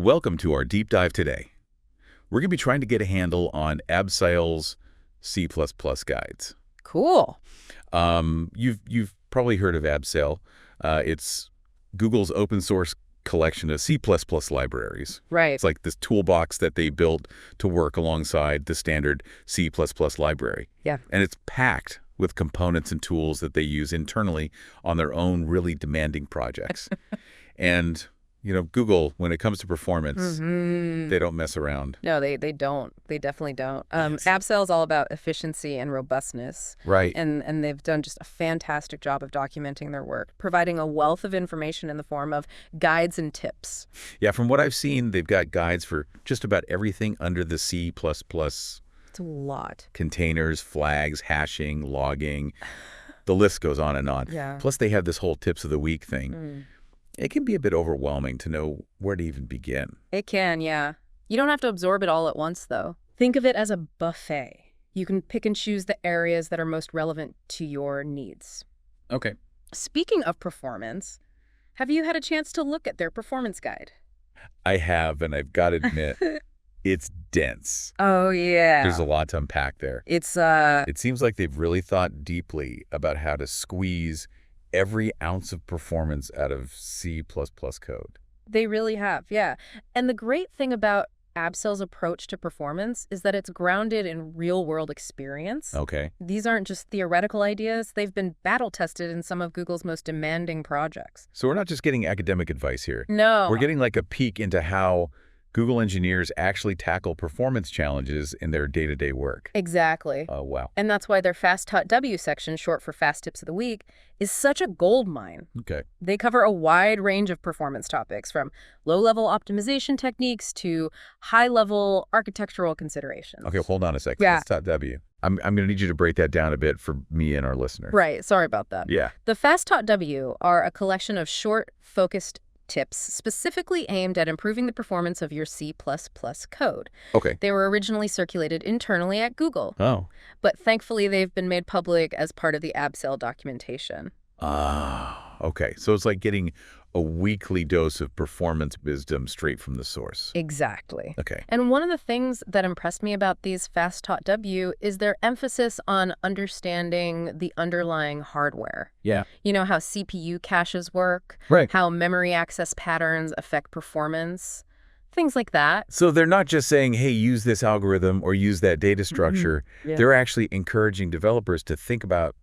Welcome to our deep dive today. We're going to be trying to get a handle on Abseil's C++ guides. Cool. You've probably heard of Abseil. It's Google's open source collection of C++ libraries. Right. It's like this toolbox that they built to work alongside the standard C++ library. Yeah. And it's packed with components and tools that they use internally on their own really demanding projects. And Google, when it comes to performance, they don't mess around. No, they don't. They definitely don't. Abseil is all about efficiency and robustness. Right. And they've done just a fantastic job of documenting their work, providing a wealth of information in the form of guides and tips. Yeah, from what I've seen, they've got guides for just about everything under the C++. It's a lot. Containers, flags, hashing, logging. The list goes on and on. Yeah. Plus, they have this whole tips of the week thing. It can be a bit overwhelming to know where to even begin. It can, yeah. You don't have to absorb it all at once, though. Think of it as a buffet. You can pick and choose the areas that are most relevant to your needs. Okay. Speaking of performance, have you had a chance to look at their performance guide? I have, and I've got to admit, it's dense. Oh, yeah. There's a lot to unpack there. It seems like they've really thought deeply about how to squeeze every ounce of performance out of C++ code. They really have, yeah. And the great thing about Abseil's approach to performance is that it's grounded in real-world experience. Okay. These aren't just theoretical ideas. They've been battle-tested in some of Google's most demanding projects. So we're not just getting academic advice here. No. We're getting like a peek into how Google engineers actually tackle performance challenges in their day-to-day work. Exactly. Oh, wow. And that's why their TotW section, short for Fast Tips of the Week, is such a goldmine. Okay. They cover a wide range of performance topics, from low-level optimization techniques to high-level architectural considerations. Okay, hold on a second. Yeah. That's TotW. I'm going to need you to break that down a bit for me and our listener. Right. Sorry about that. Yeah. The TotW are a collection of short, focused tips specifically aimed at improving the performance of your C++ code. Okay. They were originally circulated internally at Google. Oh. But thankfully, they've been made public as part of the Abseil documentation. Ah, okay. So it's like getting a weekly dose of performance wisdom straight from the source. Exactly. Okay. And one of the things that impressed me about these TotW is their emphasis on understanding the underlying hardware. Yeah. You know how CPU caches work, Right. how memory access patterns affect performance, things like that. So they're not just saying, hey, use this algorithm or use that data structure. Yeah. They're actually encouraging developers to think about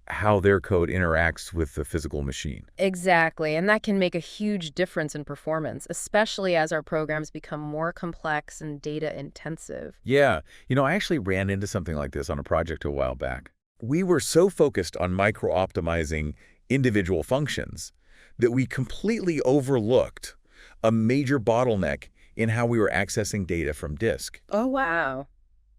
how their code interacts with the physical machine. Exactly, and that can make a huge difference in performance, especially as our programs become more complex and data intensive. Yeah. I actually ran into something like this on a project a while back. We were so focused on micro-optimizing individual functions that we completely overlooked a major bottleneck in how we were accessing data from disk. Oh, wow.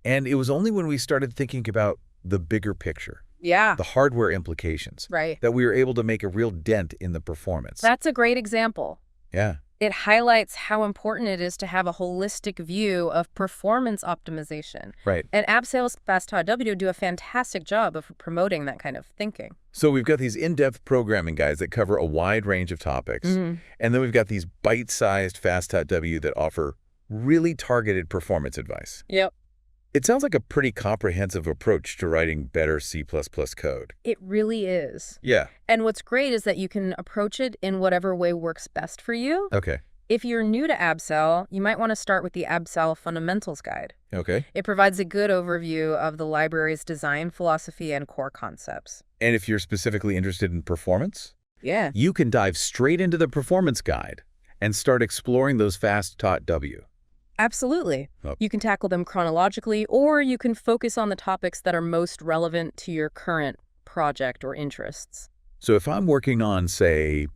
And it was only when we started thinking about the bigger picture, Yeah. the hardware implications, Right. that we were able to make a real dent in the performance. That's a great example. Yeah. It highlights how important it is to have a holistic view of performance optimization. Right. And Abseil's TotW do a fantastic job of promoting that kind of thinking. So we've got these in-depth programming guides that cover a wide range of topics. And then we've got these bite-sized TotW that offer really targeted performance advice. Yep. It sounds like a pretty comprehensive approach to writing better C++ code. It really is. Yeah. And what's great is that you can approach it in whatever way works best for you. Okay. If you're new to Abseil, you might want to start with the Abseil Fundamentals Guide. Okay. It provides a good overview of the library's design philosophy and core concepts. And if you're specifically interested in performance, Yeah. you can dive straight into the performance guide and start exploring those TotW. Absolutely. Oh. You can tackle them chronologically, or you can focus on the topics that are most relevant to your current project or interests. So if I'm working on, say,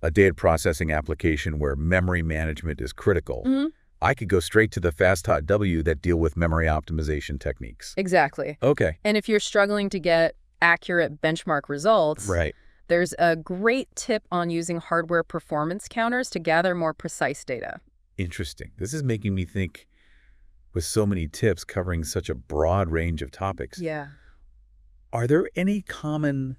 a data processing application where memory management is critical, I could go straight to the TotW that deal with memory optimization techniques. Exactly. Okay. And if you're struggling to get accurate benchmark results, Right. there's a great tip on using hardware performance counters to gather more precise data. Interesting. This is making me think, with so many tips covering such a broad range of topics. Yeah. Are there any common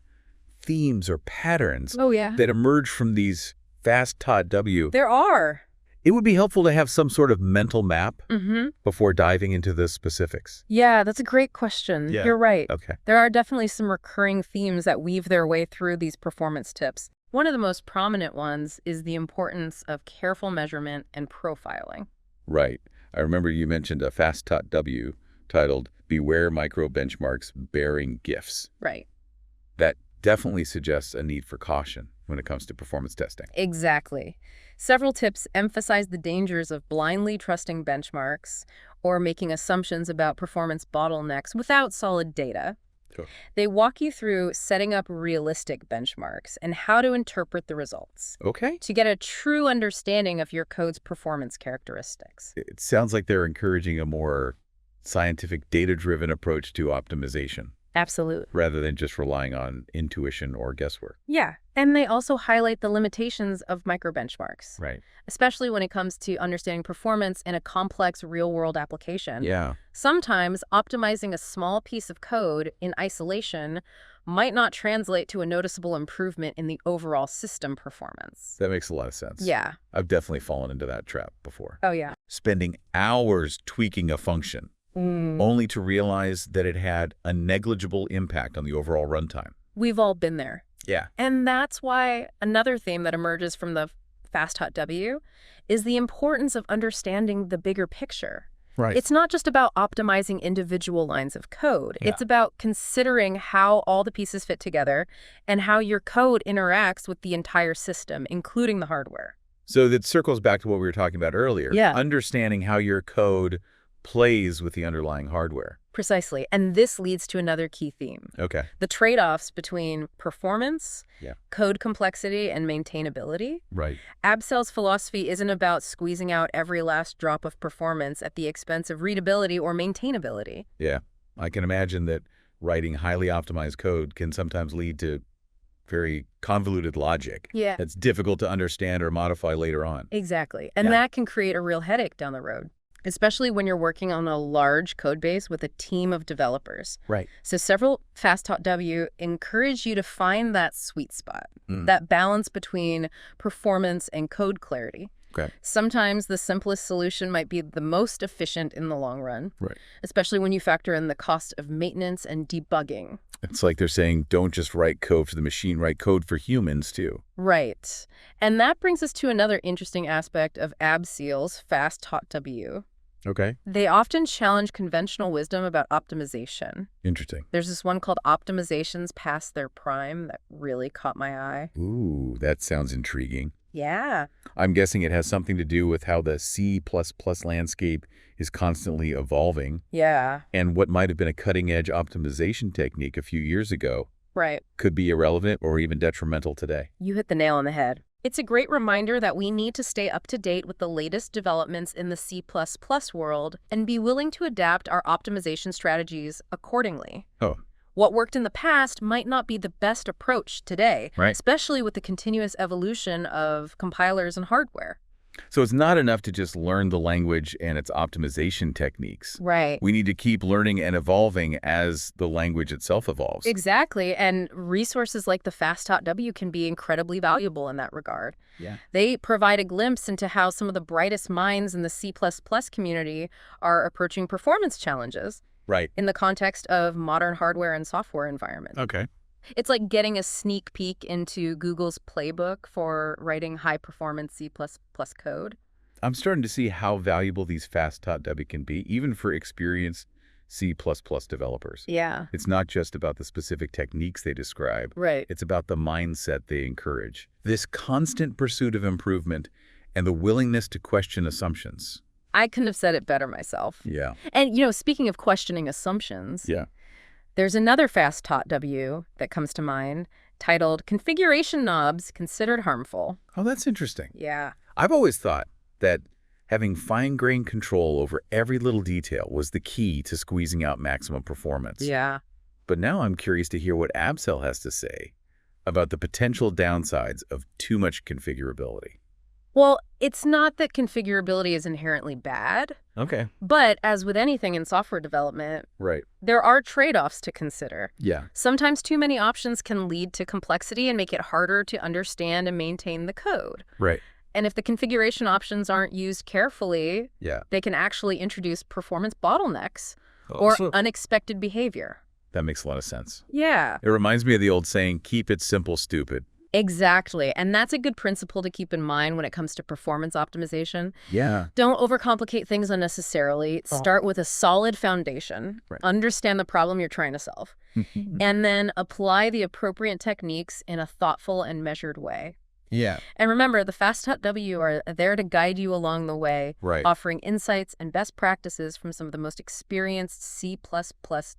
themes or patterns Oh, yeah. that emerge from these TotW? There are. It would be helpful to have some sort of mental map Mm-hmm. before diving into the specifics. Yeah, that's a great question. Yeah. You're right. Okay. There are definitely some recurring themes that weave their way through these performance tips. One of the most prominent ones is the importance of careful measurement and profiling. Right. I remember you mentioned a fast TotW titled Beware Micro Benchmarks Bearing Gifts. Right. That definitely suggests a need for caution when it comes to performance testing. Exactly. Several tips emphasize the dangers of blindly trusting benchmarks or making assumptions about performance bottlenecks without solid data. Sure. They walk you through setting up realistic benchmarks and how to interpret the results Okay. to get a true understanding of your code's performance characteristics. It sounds like they're encouraging a more scientific, data-driven approach to optimization Absolutely. rather than just relying on intuition or guesswork. Yeah. And they also highlight the limitations of microbenchmarks, Right. especially when it comes to understanding performance in a complex real-world application. Yeah. Sometimes optimizing a small piece of code in isolation might not translate to a noticeable improvement in the overall system performance. That makes a lot of sense. Yeah. I've definitely fallen into that trap before. Oh, yeah. Spending hours tweaking a function only to realize that it had a negligible impact on the overall runtime. We've all been there. Yeah. And that's why another theme that emerges from the fast TotW is the importance of understanding the bigger picture. Right. It's not just about optimizing individual lines of code. Yeah. It's about considering how all the pieces fit together and how your code interacts with the entire system, including the hardware. So that circles back to what we were talking about earlier. Yeah. Understanding how your code plays with the underlying hardware. Precisely. And this leads to another key theme. Okay. The trade-offs between performance, Yeah. code complexity, and maintainability. Right. Abseil's philosophy isn't about squeezing out every last drop of performance at the expense of readability or maintainability. Yeah. I can imagine that writing highly optimized code can sometimes lead to very convoluted logic. Yeah. That's difficult to understand or modify later on. Exactly. And Yeah. that can create a real headache down the road, especially when you're working on a large code base with a team of developers. Right. So several fast TotW encourage you to find that sweet spot, that balance between performance and code clarity. Okay. Sometimes the simplest solution might be the most efficient in the long run, Right. especially when you factor in the cost of maintenance and debugging. It's like they're saying, don't just write code for the machine, write code for humans too. Right. And that brings us to another interesting aspect of Abseil's fast TotW. Okay. They often challenge conventional wisdom about optimization. Interesting. There's this one called Optimizations Past Their Prime that really caught my eye. Ooh, that sounds intriguing. Yeah. I'm guessing it has something to do with how the C++ landscape is constantly evolving, Yeah. and what might have been a cutting-edge optimization technique a few years ago Right. could be irrelevant or even detrimental today. You hit the nail on the head. It's a great reminder that we need to stay up to date with the latest developments in the C++ world and be willing to adapt our optimization strategies accordingly. Oh, What worked in the past might not be the best approach today, Right. especially with the continuous evolution of compilers and hardware. so it's not enough to just learn the language and its optimization techniques. Right. We need to keep learning and evolving as the language itself evolves. Exactly. And resources like the fast TotW can be incredibly valuable in that regard. Yeah. They provide a glimpse into how some of the brightest minds in the C++ community are approaching performance challenges Right. in the context of modern hardware and software environments. Okay. It's like getting a sneak peek into Google's playbook for writing high-performance C++ code. I'm starting to see how valuable these fast TotW can be, even for experienced C++ developers. Yeah. It's not just about the specific techniques they describe. Right. It's about the mindset they encourage. This constant pursuit of improvement and the willingness to question assumptions. I couldn't have said it better myself. Yeah. And, speaking of questioning assumptions, Yeah. there's another fast TotW that comes to mind titled Configuration Knobs Considered Harmful. Oh, that's interesting. Yeah. I've always thought that having fine-grained control over every little detail was the key to squeezing out maximum performance. Yeah. But now I'm curious to hear what Abseil has to say about the potential downsides of too much configurability. Well, it's not that configurability is inherently bad, Okay. but as with anything in software development, Right. there are trade-offs to consider. Yeah. Sometimes too many options can lead to complexity and make it harder to understand and maintain the code. Right. And if the configuration options aren't used carefully, Yeah. they can actually introduce performance bottlenecks Oh, or so unexpected behavior. that makes a lot of sense. Yeah, It reminds me of the old saying, keep it simple, stupid. exactly. And that's a good principle to keep in mind when it comes to performance optimization. Yeah. Don't overcomplicate things unnecessarily. Start with a solid foundation. Right. Understand the problem you're trying to solve. And then apply the appropriate techniques in a thoughtful and measured way. Yeah. And remember, the TotW are there to guide you along the way, Right. offering insights and best practices from some of the most experienced C++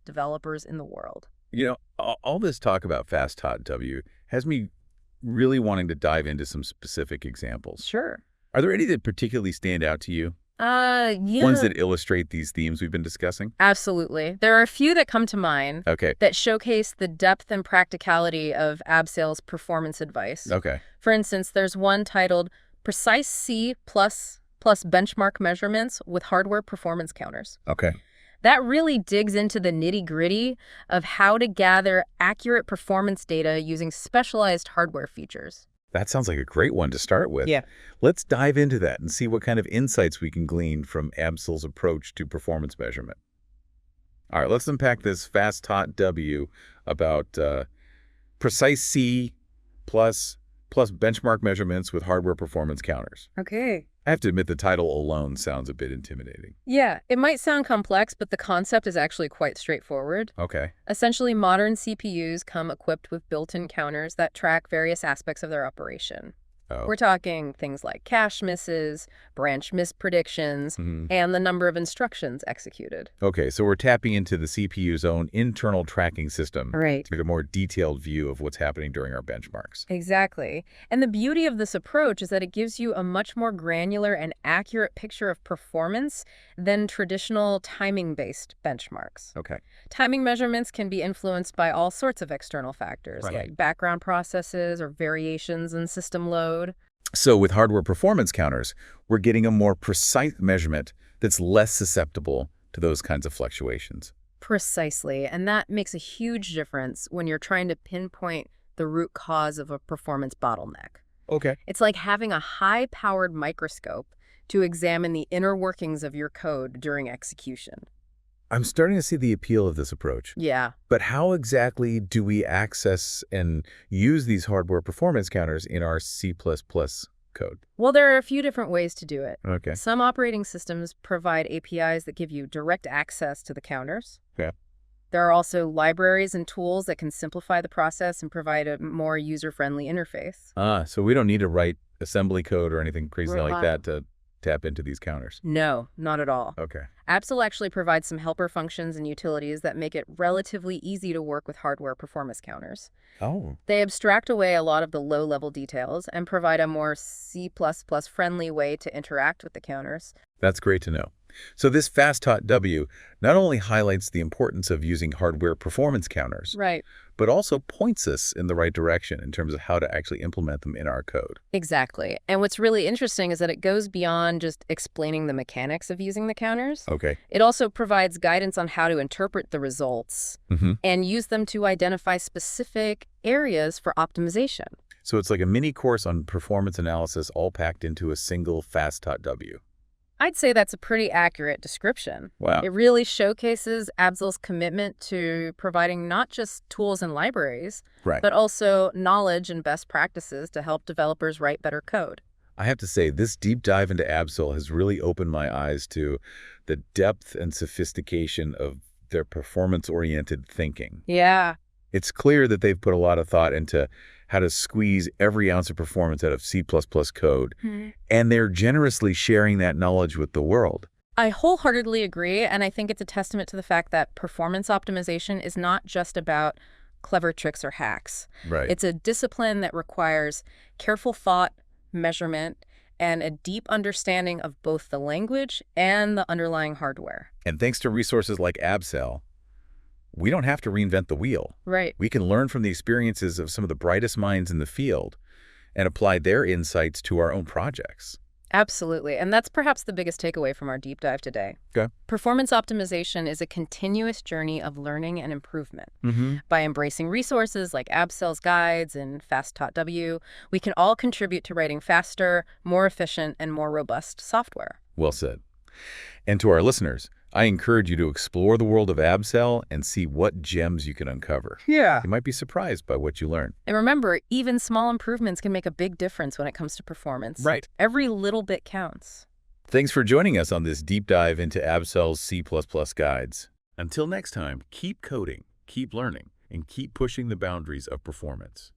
developers in the world. You know, all this talk about fast TotW has me really wanting to dive into some specific examples. Sure. Are there any that particularly stand out to you? Yeah. Ones that illustrate these themes we've been discussing? Absolutely. There are a few that come to mind Okay. that showcase the depth and practicality of Abseil's performance advice. Okay. For instance, there's one titled Precise C++ Benchmark Measurements with Hardware Performance Counters. Okay. That really digs into the nitty-gritty of how to gather accurate performance data using specialized hardware features. That sounds like a great one to start with. Yeah. Let's dive into that and see what kind of insights we can glean from Abseil's approach to performance measurement. All right, let's unpack this fast TotW about precise C plus benchmark measurements with hardware performance counters. Okay. I have to admit the title alone sounds a bit intimidating. Yeah, it might sound complex, but the concept is actually quite straightforward. Okay. Essentially, modern CPUs come equipped with built-in counters that track various aspects of their operation. Oh. We're talking things like cache misses, branch mispredictions, Mhm. and the number of instructions executed. Okay, so we're tapping into the CPU's own internal tracking system Right. to get a more detailed view of what's happening during our benchmarks. Exactly. And the beauty of this approach is that it gives you a much more granular and accurate picture of performance than traditional timing-based benchmarks. Okay. Timing measurements can be influenced by all sorts of external factors, Right. like background processes or variations in system load. So with hardware performance counters, we're getting a more precise measurement that's less susceptible to those kinds of fluctuations. Precisely. And that makes a huge difference when you're trying to pinpoint the root cause of a performance bottleneck. Okay. It's like having a high-powered microscope to examine the inner workings of your code during execution. I'm starting to see the appeal of this approach. Yeah. But how exactly do we access and use these hardware performance counters in our C++ code? Well, there are a few different ways to do it. Okay. Some operating systems provide APIs that give you direct access to the counters. Yeah. There are also libraries and tools that can simplify the process and provide a more user-friendly interface. So we don't need to write assembly code or anything crazy like Right. that to tap into these counters. No, not at all. Okay. Abseil actually provides some helper functions and utilities that make it relatively easy to work with hardware performance counters. Oh. They abstract away a lot of the low-level details and provide a more C++-friendly way to interact with the counters. That's great to know. So this fast TotW not only highlights the importance of using hardware performance counters, Right. but also points us in the right direction in terms of how to actually implement them in our code. Exactly. And what's really interesting is that it goes beyond just explaining the mechanics of using the counters. Okay. It also provides guidance on how to interpret the results Mm-hmm. and use them to identify specific areas for optimization. So it's like a mini course on performance analysis all packed into a single fast TotW. I'd say that's a pretty accurate description. Wow. It really showcases Abseil's commitment to providing not just tools and libraries, Right. but also knowledge and best practices to help developers write better code. I have to say, this deep dive into Abseil has really opened my eyes to the depth and sophistication of their performance-oriented thinking. Yeah. It's clear that they've put a lot of thought into how to squeeze every ounce of performance out of C++ code, and they're generously sharing that knowledge with the world. I wholeheartedly agree, and I think it's a testament to the fact that performance optimization is not just about clever tricks or hacks. Right. It's a discipline that requires careful thought, measurement, and a deep understanding of both the language and the underlying hardware. And thanks to resources like Abseil, we don't have to reinvent the wheel. Right. We can learn from the experiences of some of the brightest minds in the field and apply their insights to our own projects. Absolutely. And that's perhaps the biggest takeaway from our deep dive today. Okay. Performance optimization is a continuous journey of learning and improvement. Mm-hmm. By embracing resources like Abseil's guides and fast TotW, we can all contribute to writing faster, more efficient, and more robust software. Well said. And to our listeners, I encourage you to explore the world of Abseil and see what gems you can uncover. Yeah. You might be surprised by what you learn. And remember, even small improvements can make a big difference when it comes to performance. Right. Every little bit counts. Thanks for joining us on this deep dive into Abseil's C++ guides. Until next time, keep coding, keep learning, and keep pushing the boundaries of performance.